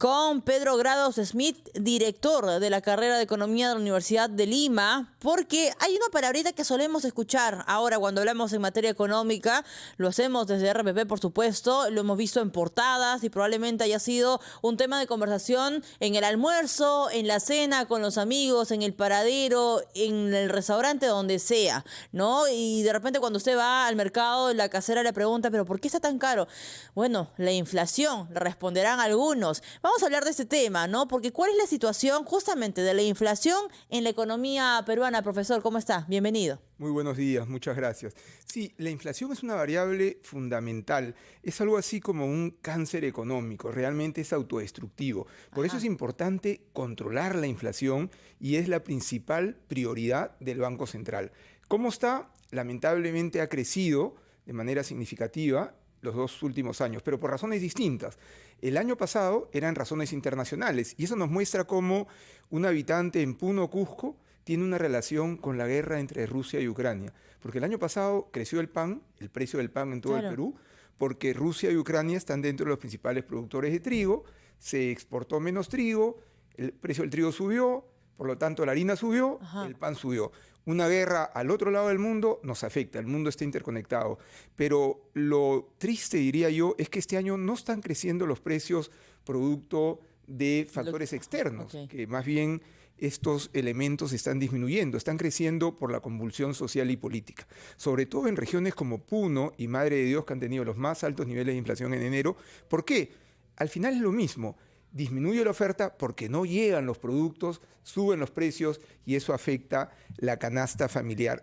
con Pedro Grados Smith, director de la carrera de Economía de la Universidad de Lima, porque hay una palabrita que solemos escuchar ahora cuando hablamos en materia económica, lo hacemos desde RPP, por supuesto, lo hemos visto en portadas y probablemente haya sido un tema de conversación en el almuerzo, en la cena, con los amigos, en el paradero, en el restaurante, donde sea, ¿no? Y de repente cuando usted va al mercado, la casera le pregunta, ¿pero por qué está tan caro? Bueno, la inflación, le responderán algunos. Vamos a hablar de este tema, ¿no? Porque ¿cuál es la situación justamente de la inflación en la economía peruana? Profesor, ¿cómo está? Bienvenido. Muy buenos días, muchas gracias. Sí, la inflación es una variable fundamental, es algo así como un cáncer económico, realmente es autodestructivo. Por eso es importante controlar la inflación y es la principal prioridad del Banco Central. ¿Cómo está? Lamentablemente ha crecido de manera significativa los 2 últimos años, pero por razones distintas. El año pasado eran razones internacionales y eso nos muestra cómo un habitante en Puno, Cusco, tiene una relación con la guerra entre Rusia y Ucrania. Porque el año pasado creció el pan, el precio del pan en todo el Perú, porque Rusia y Ucrania están dentro de los principales productores de trigo, se exportó menos trigo, el precio del trigo subió, por lo tanto la harina subió, el pan subió. Una guerra al otro lado del mundo nos afecta, el mundo está interconectado. Pero lo triste, diría yo, es que este año no están creciendo los precios producto de factores externos, que más bien estos elementos están disminuyendo, están creciendo por la convulsión social y política. Sobre todo en regiones como Puno y Madre de Dios, que han tenido los más altos niveles de inflación en enero. ¿Por qué? Al final es lo mismo. Disminuye la oferta porque no lleglan los productos, suben los precios y eso afecta la canasta familiar.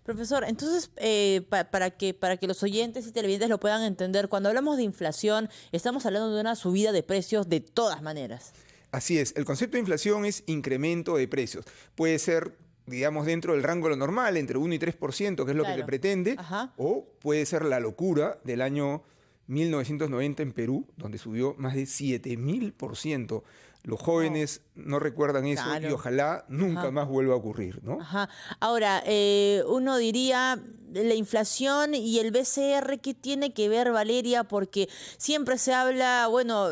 Profesor, entonces, para que los oyentes y televidentes lo puedan entender, cuando hablamos de inflación, estamos hablando de una subida de precios de todas maneras. Así es, el concepto de inflación es incremento de precios. Puede ser, digamos, dentro del rango de lo normal, entre 1 y 3%, que es lo que se pretende, o puede ser la locura del año 1990 en Perú, donde subió más de 7000%. Los jóvenes no recuerdan eso y ojalá nunca más vuelva a ocurrir, ¿no? Ahora, uno diría, la inflación y el BCR, ¿qué tiene que ver, Valeria? Porque siempre se habla, bueno,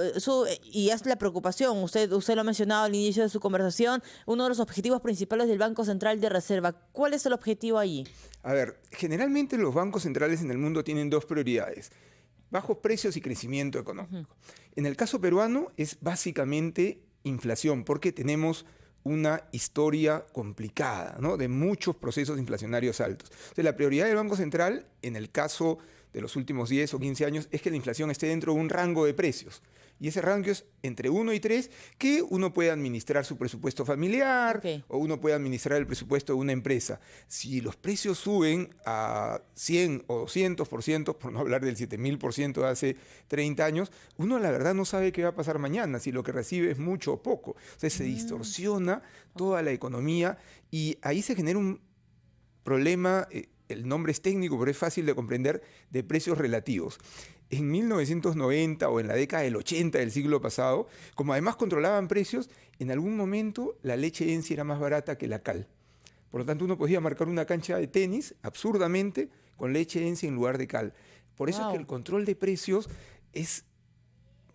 y es la preocupación, usted lo ha mencionado al inicio de su conversación, uno de los objetivos principales del Banco Central de Reserva. ¿Cuál es el objetivo allí? A ver, generalmente los bancos centrales en el mundo tienen 2 prioridades: bajos precios y crecimiento económico. En el caso peruano es básicamente inflación, porque tenemos una historia complicada, ¿no?, de muchos procesos inflacionarios altos. Entonces, la prioridad del Banco Central, en el caso de los últimos 10 o 15 años, es que la inflación esté dentro de un rango de precios. Y ese rango es entre 1 y 3, que uno puede administrar su presupuesto familiar o uno puede administrar el presupuesto de una empresa. Si los precios suben a 100 o 200%, por no hablar del 7000% de hace 30 años, uno la verdad no sabe qué va a pasar mañana, si lo que recibe es mucho o poco. O sea, se distorsiona toda la economía y ahí se genera un problema, el nombre es técnico, pero es fácil de comprender, de precios relativos. En 1990 o en la década del 80 del siglo pasado, como además controlaban precios, en algún momento la leche ENCI era más barata que la cal. Por lo tanto, uno podía marcar una cancha de tenis, absurdamente, con leche ENCI en lugar de cal. Por eso es que el control de precios es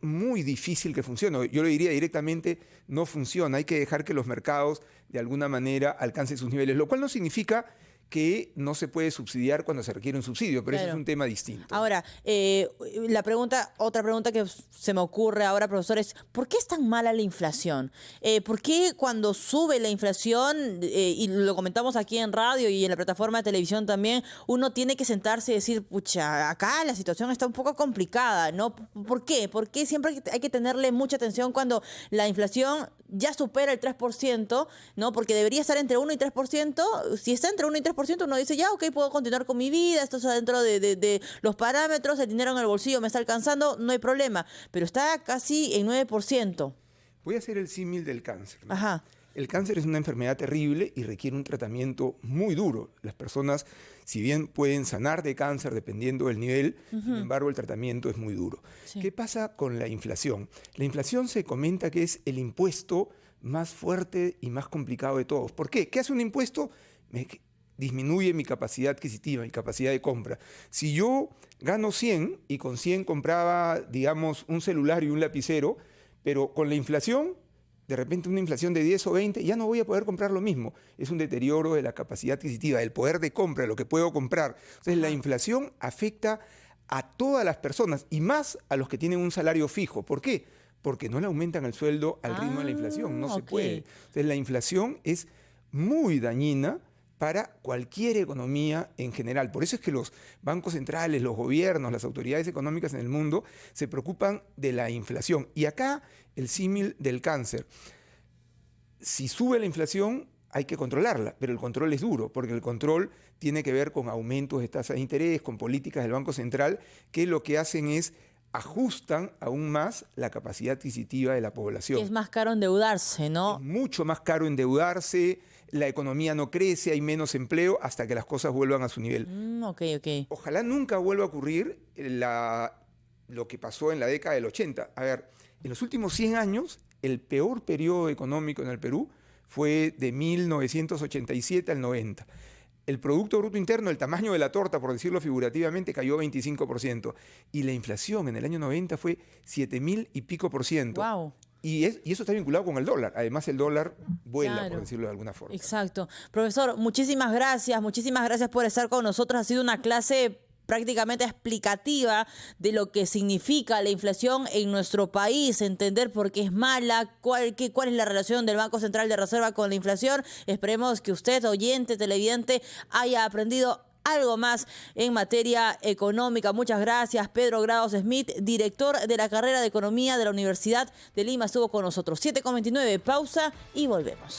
muy difícil que funcione. Yo le diría directamente, no funciona. Hay que dejar que los mercados, de alguna manera, alcancen sus niveles, lo cual no significa que no se puede subsidiar cuando se requiere un subsidio, pero eso es un tema distinto. Ahora, otra pregunta que se me ocurre ahora, profesor, es ¿por qué es tan mala la inflación? ¿Por qué cuando sube la inflación, y lo comentamos aquí en radio y en la plataforma de televisión también, uno tiene que sentarse y decir, pucha, acá la situación está un poco complicada, ¿no? ¿Por qué? ¿Por qué siempre hay que tenerle mucha atención cuando la inflación ya supera el 3%, ¿no? Porque debería estar entre 1 y 3%. Si está entre 1 y 3%, uno dice, ya, ok, puedo continuar con mi vida, esto está dentro de los parámetros, el dinero en el bolsillo me está alcanzando, no hay problema. Pero está casi en 9%. Voy a hacer el símil del cáncer, ¿no? El cáncer es una enfermedad terrible y requiere un tratamiento muy duro. Las personas, si bien pueden sanar de cáncer dependiendo del nivel, sin embargo el tratamiento es muy duro. ¿Qué pasa con la inflación? La inflación se comenta que es el impuesto más fuerte y más complicado de todos. ¿Por qué? ¿Qué hace un impuesto? Disminuye mi capacidad adquisitiva, mi capacidad de compra. Si yo gano 100 y con 100 compraba, digamos, un celular y un lapicero, Pero con la inflación, de repente una inflación de 10 o 20, ya no voy a poder comprar lo mismo. Es un deterioro de la capacidad adquisitiva, del poder de compra, de lo que puedo comprar. Entonces, la inflación afecta a todas las personas y más a los que tienen un salario fijo. ¿Por qué? Porque no le aumentan el sueldo al ritmo de la inflación, no se puede. Entonces, la inflación es muy dañina para cualquier economía en general. Por eso es que los bancos centrales, los gobiernos, las autoridades económicas en el mundo se preocupan de la inflación. Y acá el símil del cáncer. Si sube la inflación, hay que controlarla, pero el control es duro, porque el control tiene que ver con aumentos de tasas de interés, con políticas del Banco Central, que lo que hacen es ajustan aún más la capacidad adquisitiva de la población. Es más caro endeudarse, ¿no? Es mucho más caro endeudarse, la economía no crece, hay menos empleo hasta que las cosas vuelvan a su nivel. Ok. Ojalá nunca vuelva a ocurrir lo que pasó en la década del 80. A ver, en los últimos 100 años, el peor periodo económico en el Perú fue de 1987 al 90. El Producto Bruto Interno, el tamaño de la torta, por decirlo figurativamente, cayó 25%. Y la inflación en el año 90 fue 7.000 y pico %. Wow. Y eso está vinculado con el dólar. Además, el dólar vuela, Claro. por decirlo de alguna forma. Exacto. Profesor, muchísimas gracias por estar con nosotros. Ha sido una clase prácticamente explicativa de lo que significa la inflación en nuestro país, entender por qué es mala, cuál es la relación del Banco Central de Reserva con la inflación. Esperemos que usted, oyente, televidente, haya aprendido algo más en materia económica. Muchas gracias. Pedro Grados Smith, director de la carrera de Economía de la Universidad de Lima, estuvo con nosotros. 7:29, pausa y volvemos.